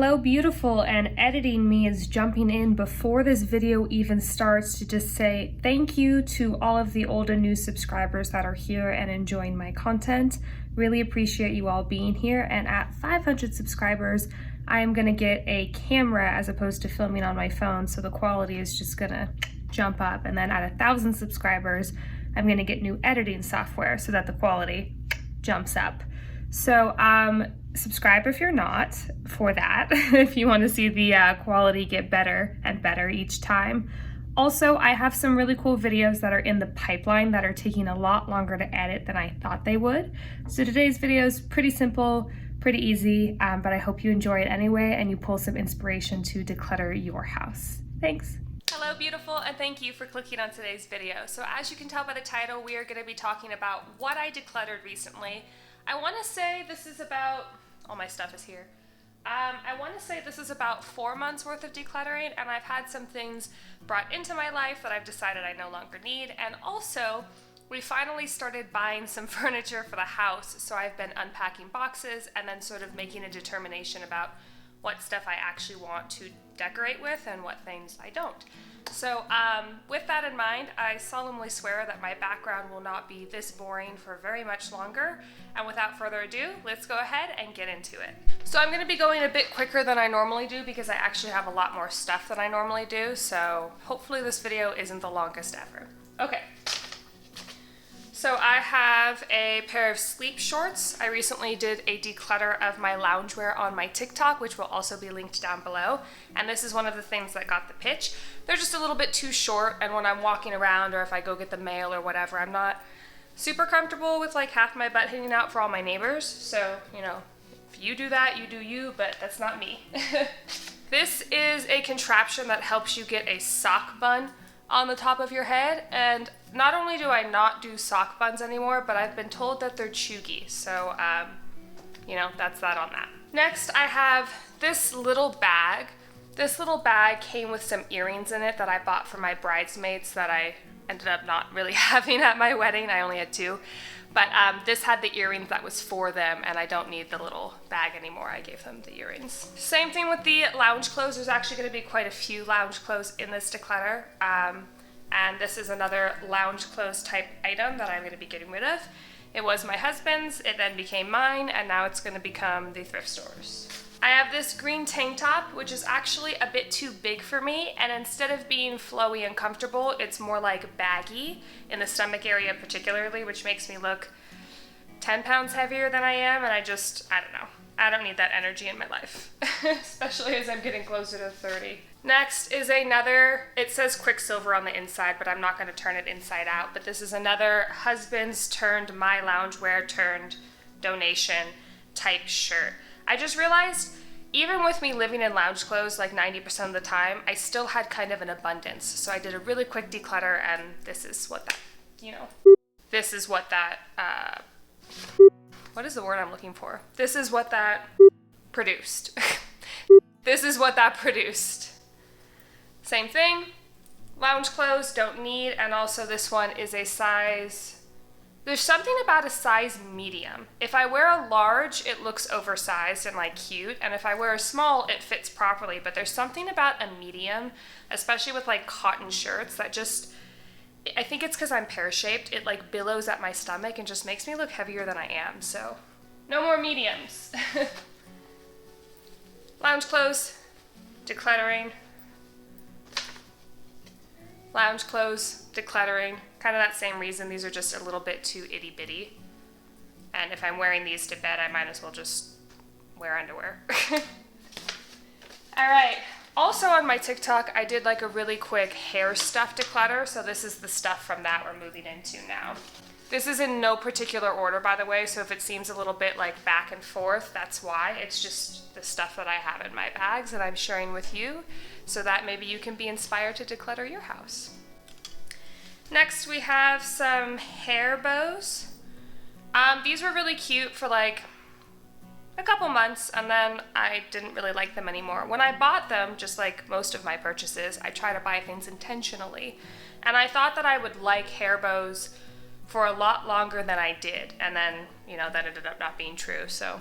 Hello beautiful, and editing me is jumping in before this video even starts to just say thank you to all of the old and new subscribers that are here and enjoying my content. Really appreciate you all being here, and at 500 subscribers I am gonna get a camera as opposed to filming on my phone, so the quality is just gonna jump up. And then at 1,000 subscribers I'm gonna get new editing software so that the quality jumps up. So subscribe if you're not for that, if you want to see the quality get better and better each time. Also, I have some really cool videos that are in the pipeline that are taking a lot longer to edit than I thought they would. So today's video is pretty simple, pretty easy, but I hope you enjoy it anyway and you pull some inspiration to declutter your house. Thanks. Hello beautiful, and thank you for clicking on today's video. So as you can tell by the title, we are going to be talking about what I decluttered recently. I want to say this is about, all my stuff is here. I want to say this is about 4 months worth of decluttering, and I've had some things brought into my life that I've decided I no longer need, and also we finally started buying some furniture for the house, so I've been unpacking boxes and then sort of making a determination about what stuff I actually want to decorate with and what things I don't. So with that in mind, I solemnly swear that my background will not be this boring for very much longer. And without further ado, let's go ahead and get into it. So I'm going to be going a bit quicker than I normally do because I actually have a lot more stuff than I normally do. So hopefully this video isn't the longest ever. Okay. So I have a pair of sleep shorts. I recently did a declutter of my loungewear on my TikTok, which will also be linked down below. And this is one of the things that got the pitch. They're just a little bit too short, and when I'm walking around or if I go get the mail or whatever, I'm not super comfortable with like half my butt hanging out for all my neighbors. So, you know, if you do that, you do you, but that's not me. This is a contraption that helps you get a sock bun on the top of your head, and not only do I not do sock buns anymore, but I've been told that they're chuggy, so you know, that's that on that. Next, I have this little bag. This little bag came with some earrings in it that I bought for my bridesmaids that I ended up not really having at my wedding. I only had 2. But this had the earrings that was for them, and I don't need the little bag anymore. I gave them the earrings. Same thing with the lounge clothes. There's actually going to be quite a few lounge clothes in this declutter. And this is another lounge clothes type item that I'm going to be getting rid of. It was my husband's, it then became mine, and now it's going to become the thrift store's. I have this green tank top, which is actually a bit too big for me, and instead of being flowy and comfortable, it's more like baggy in the stomach area particularly, which makes me look 10 pounds heavier than I am, and I don't know. I don't need that energy in my life, especially as I'm getting closer to 30. Next is another, it says Quicksilver on the inside, but I'm not going to turn it inside out, but this is another husband's turned my loungewear turned donation type shirt. I just realized, even with me living in lounge clothes like 90% of the time, I still had kind of an abundance. So I did a really quick declutter, and this is what that, you know, this is what that, what is the word I'm looking for? This is what that produced. This is what that produced. Same thing, lounge clothes, don't need, and also this one is a size, there's something about a size medium. If I wear a large, it looks oversized and like cute, and if I wear a small, it fits properly, but there's something about a medium, especially with like cotton shirts, that just, I think it's because I'm pear-shaped, it like billows at my stomach and just makes me look heavier than I am, so no more mediums. Lounge clothes, decluttering. Lounge clothes, decluttering, kind of that same reason. These are just a little bit too itty bitty. And if I'm wearing these to bed, I might as well just wear underwear. All right, also on my TikTok, I did like a really quick hair stuff declutter. So this is the stuff from that we're moving into now. This is in no particular order, by the way, so if it seems a little bit like back and forth, that's why. It's just the stuff that I have in my bags that I'm sharing with you, so that maybe you can be inspired to declutter your house. Next, we have some hair bows. These were really cute for like a couple months, and then I didn't really like them anymore. When I bought them, just like most of my purchases, I try to buy things intentionally, and I thought that I would like hair bows for a lot longer than I did, and then, you know, that ended up not being true, so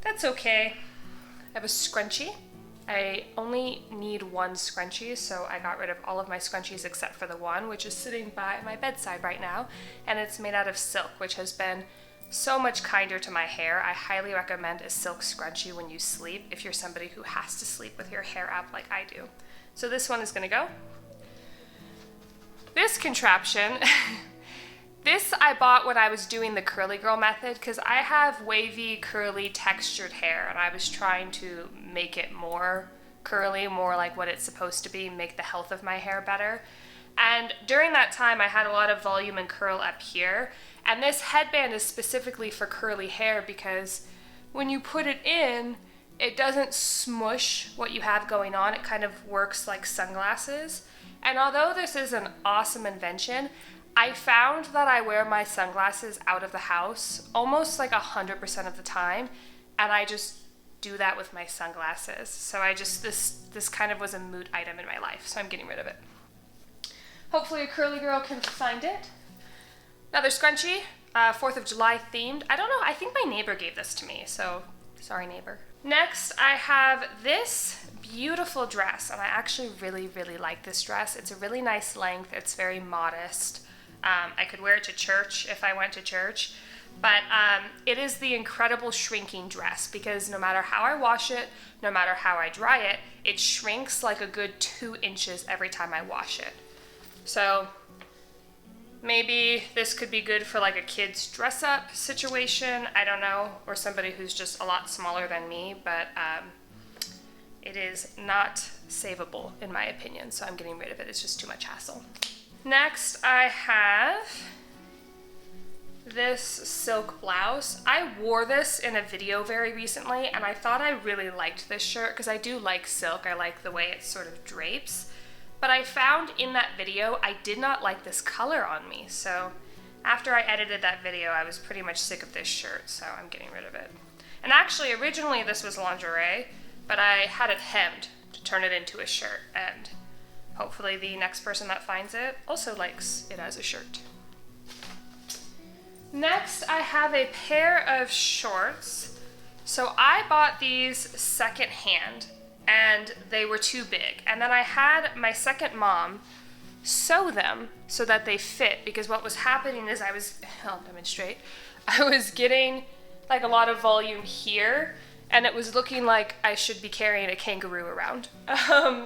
that's okay. I have a scrunchie. I only need one scrunchie, so I got rid of all of my scrunchies except for the one, which is sitting by my bedside right now, and it's made out of silk, which has been so much kinder to my hair. I highly recommend a silk scrunchie when you sleep if you're somebody who has to sleep with your hair up like I do. So this one is gonna go. This contraption, this I bought when I was doing the curly girl method because I have wavy, curly, textured hair, and I was trying to make it more curly, more like what it's supposed to be, make the health of my hair better. And during that time, I had a lot of volume and curl up here, and this headband is specifically for curly hair because when you put it in, it doesn't smush what you have going on. It kind of works like sunglasses. And although this is an awesome invention, I found that I wear my sunglasses out of the house almost like 100% of the time, and I just do that with my sunglasses. So this kind of was a moot item in my life, so I'm getting rid of it. Hopefully a curly girl can find it. Another scrunchie, 4th of July themed. I don't know, I think my neighbor gave this to me, so sorry neighbor. Next, I have this beautiful dress, and I actually really like this dress. It's a really nice length, it's very modest. I could wear it to church if I went to church, but it is the incredible shrinking dress because no matter how I wash it, no matter how I dry it, it shrinks like a good 2 inches every time I wash it. So maybe this could be good for like a kid's dress up situation, I don't know, or somebody who's just a lot smaller than me, but it is not savable in my opinion, so I'm getting rid of it. It's just too much hassle. Next, I have this silk blouse. I wore this in a video very recently, and I thought I really liked this shirt because I do like silk. I like the way it sort of drapes. But I found in that video, I did not like this color on me. So after I edited that video, I was pretty much sick of this shirt, so I'm getting rid of it. And actually, originally this was lingerie, but I had it hemmed to turn it into a shirt, and hopefully the next person that finds it also likes it as a shirt. Next, I have a pair of shorts. So I bought these secondhand, and they were too big. And then I had my second mom sew them so that they fit, because what was happening is I'll demonstrate, I was getting like a lot of volume here, and it was looking like I should be carrying a kangaroo around.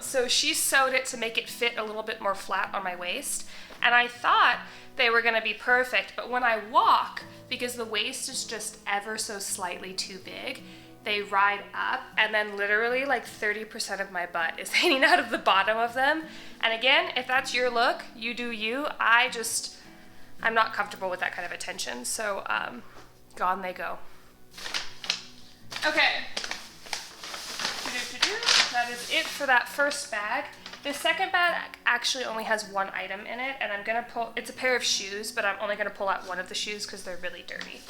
So she sewed it to make it fit a little bit more flat on my waist, and I thought they were gonna be perfect, but when I walk, because the waist is just ever so slightly too big, they ride up, and then literally like 30% of my butt is hanging out of the bottom of them. And again, if that's your look, you do you. I'm not comfortable with that kind of attention, so gone they go. Okay, that is it for that first bag. The second bag actually only has one item in it, and it's a pair of shoes, but I'm only gonna pull out one of the shoes because they're really dirty.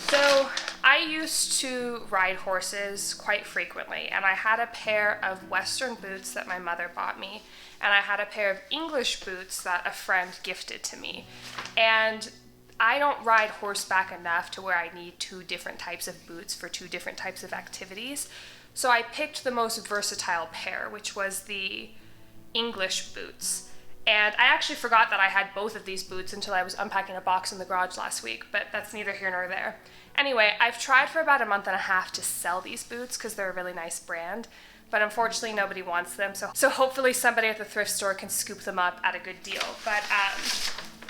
So I used to ride horses quite frequently, and I had a pair of Western boots that my mother bought me, and I had a pair of English boots that a friend gifted to me. And I don't ride horseback enough to where I need 2 different types of boots for 2 different types of activities. So I picked the most versatile pair, which was the English boots. And I actually forgot that I had both of these boots until I was unpacking a box in the garage last week, but that's neither here nor there. Anyway, I've tried for about a month and a half to sell these boots because they're a really nice brand, but unfortunately nobody wants them. So hopefully somebody at the thrift store can scoop them up at a good deal. But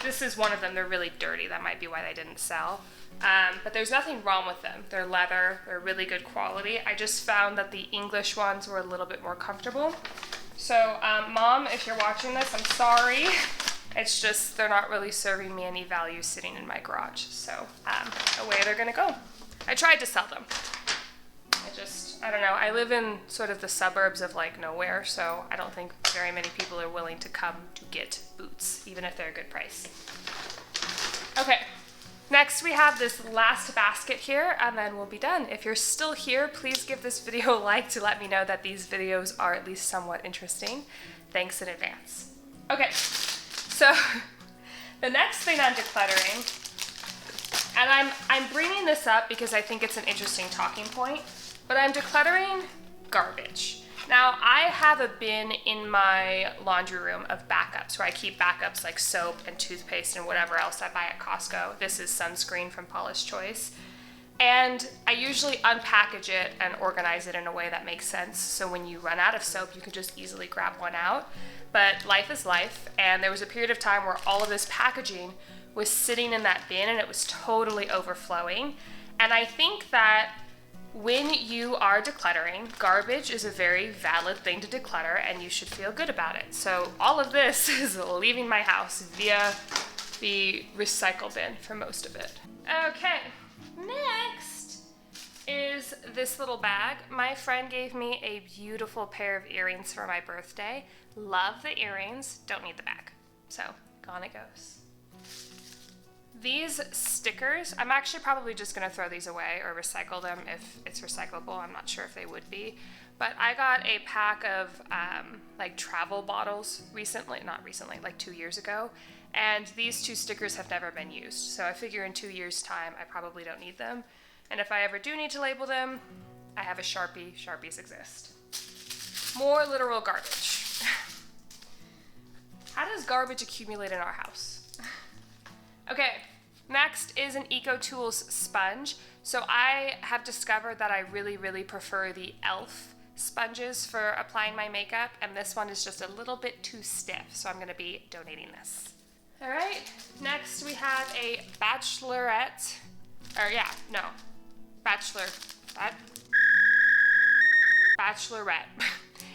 this is one of them. They're really dirty. That might be why they didn't sell. But there's nothing wrong with them. They're leather. They're really good quality. I just found that the English ones were a little bit more comfortable. So, Mom, if you're watching this, I'm sorry. It's just they're not really serving me any value sitting in my garage. So, away they're gonna go. I tried to sell them. I don't know. I live in sort of the suburbs of like nowhere, so I don't think very many people are willing to come to get boots, even if they're a good price. Okay. Next, we have this last basket here, and then we'll be done. If you're still here, please give this video a like to let me know that these videos are at least somewhat interesting. Thanks in advance. Okay, so the next thing I'm decluttering, and I'm bringing this up because I think it's an interesting talking point. But I'm decluttering garbage. Now, I have a bin in my laundry room of backups where I keep backups like soap and toothpaste and whatever else I buy at Costco. This is sunscreen from Paula's Choice. And I usually unpackage it and organize it in a way that makes sense. So when you run out of soap, you can just easily grab one out. But life is life. And there was a period of time where all of this packaging was sitting in that bin and it was totally overflowing. And I think that when you are decluttering, garbage is a very valid thing to declutter and you should feel good about it. So all of this is leaving my house via the recycle bin for most of it. Okay, next is this little bag. My friend gave me a beautiful pair of earrings for my birthday. Love the earrings, don't need the bag. So gone it goes. These stickers, I'm actually probably just gonna throw these away or recycle them if it's recyclable. I'm not sure if they would be. But I got a pack of like travel bottles like 2 years ago. And these 2 stickers have never been used. So I figure in 2 years' time, I probably don't need them. And if I ever do need to label them, I have a Sharpie. Sharpies exist. More literal garbage. How does garbage accumulate in our house? Okay, next is an EcoTools sponge. So I have discovered that I really, really prefer the e.l.f. sponges for applying my makeup, and this one is just a little bit too stiff, so I'm gonna be donating this. All right, next we have a bachelorette.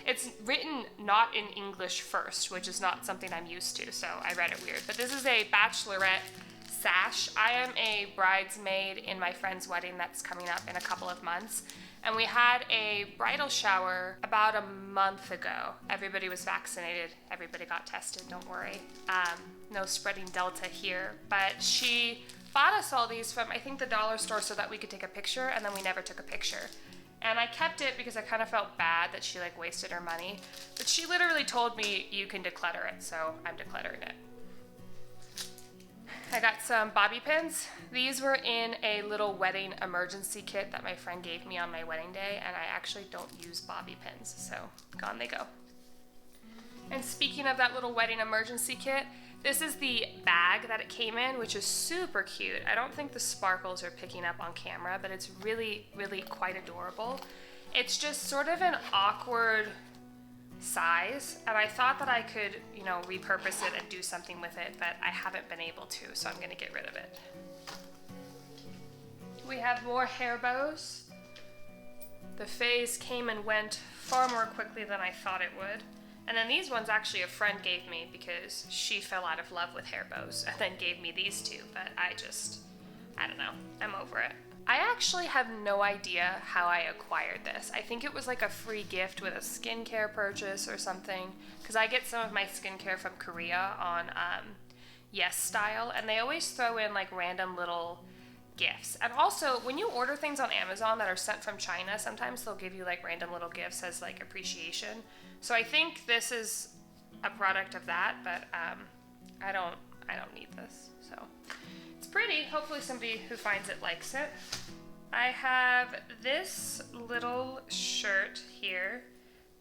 It's written not in English first, which is not something I'm used to, so I read it weird. But this is a bachelorette sash. I am a bridesmaid in my friend's wedding that's coming up in a couple of months. And we had a bridal shower about a month ago. Everybody was vaccinated. Everybody got tested, don't worry. No spreading Delta here. But she bought us all these from, I think, the dollar store so that we could take a picture, and then we never took a picture. And I kept it because I kind of felt bad that she like wasted her money. But she literally told me you can declutter it, so I'm decluttering it. I got some bobby pins. These were in a little wedding emergency kit that my friend gave me on my wedding day, and I actually don't use bobby pins, so gone they go. And speaking of that little wedding emergency kit, this is the bag that it came in, which is super cute. I don't think the sparkles are picking up on camera, but it's really, really quite adorable. It's just sort of an awkward size, and I thought that I could, repurpose it and do something with it, but I haven't been able to, so I'm gonna get rid of it. We have more hair bows. The phase came and went far more quickly than I thought it would. And then these ones actually a friend gave me because she fell out of love with hair bows and then gave me these 2, but I don't know, I'm over it. I actually have no idea how I acquired this. I think it was like a free gift with a skincare purchase or something, because I get some of my skincare from Korea on Yes Style, and they always throw in like random little gifts. And also, when you order things on Amazon that are sent from China, sometimes they'll give you like random little gifts as like appreciation. So I think this is a product of that, but I don't need this. So it's pretty. Hopefully somebody who finds it likes it. I have this little shirt here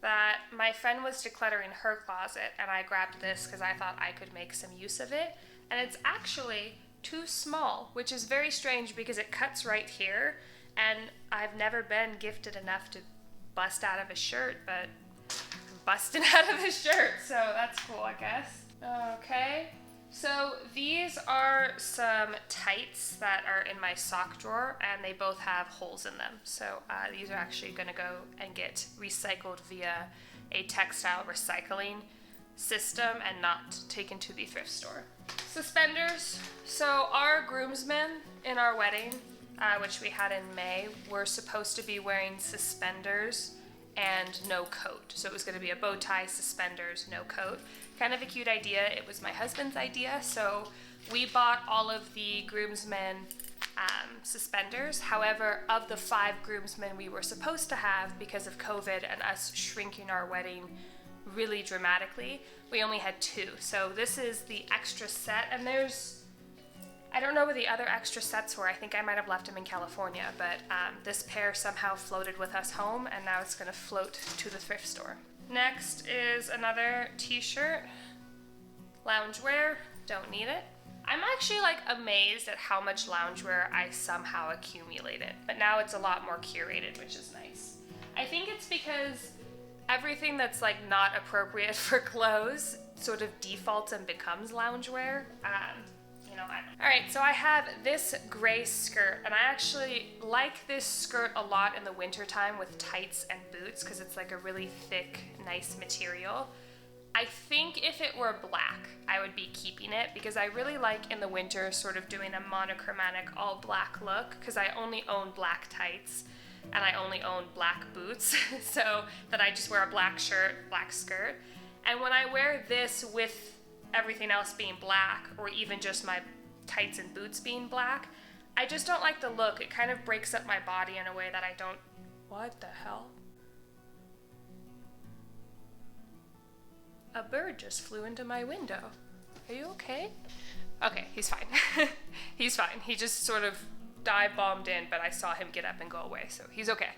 that my friend was decluttering her closet, and I grabbed this because I thought I could make some use of it. And it's actually too small, which is very strange because it cuts right here, and I've never been gifted enough to bust out of a shirt, but I'm busting out of a shirt, so that's cool, I guess. Okay, so these are some tights that are in my sock drawer, and they both have holes in them. So these are actually gonna go and get recycled via a textile recycling system and not taken to the thrift store. Suspenders. So our groomsmen in our wedding, which we had in May, were supposed to be wearing suspenders and no coat. So it was going to be a bow tie, suspenders, no coat. Kind of a cute idea. It was my husband's idea, so we bought all of the groomsmen suspenders. However, of the 5 groomsmen we were supposed to have, because of COVID and us shrinking our wedding really dramatically, we only had 2. So this is the extra set, and there's I don't know where the other extra sets were. I think I might have left them in California, but this pair somehow floated with us home, and now it's gonna float to the thrift store. Next is another t-shirt. Loungewear, don't need it. I'm actually like amazed at how much loungewear I somehow accumulated, but now it's a lot more curated, which is nice. I think it's because everything that's like not appropriate for clothes sort of defaults and becomes loungewear. Alright, so I have this gray skirt, and I actually like this skirt a lot in the wintertime with tights and boots because it's like a really thick, nice material. I think if it were black, I would be keeping it because I really like in the winter sort of doing a monochromatic all black look because I only own black tights and I only own black boots, so that I just wear a black shirt, black skirt. And when I wear this with everything else being black, or even just my tights and boots being black, I just don't like the look. It kind of breaks up my body in a way that I don't... What the hell? A bird just flew into my window. Are you okay? Okay, he's fine. He's fine. He just sort of dive bombed in, but I saw him get up and go away, so he's okay.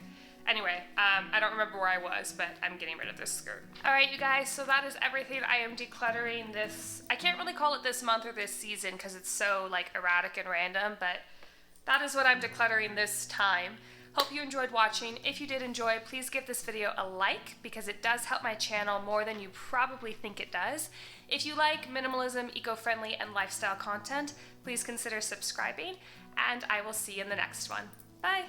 Anyway, I don't remember where I was, but I'm getting rid of this skirt. Alright, you guys, so that is everything I am decluttering this... I can't really call it this month or this season because it's so, like, erratic and random, but that is what I'm decluttering this time. Hope you enjoyed watching. If you did enjoy, please give this video a like because it does help my channel more than you probably think it does. If you like minimalism, eco-friendly, and lifestyle content, please consider subscribing, and I will see you in the next one. Bye!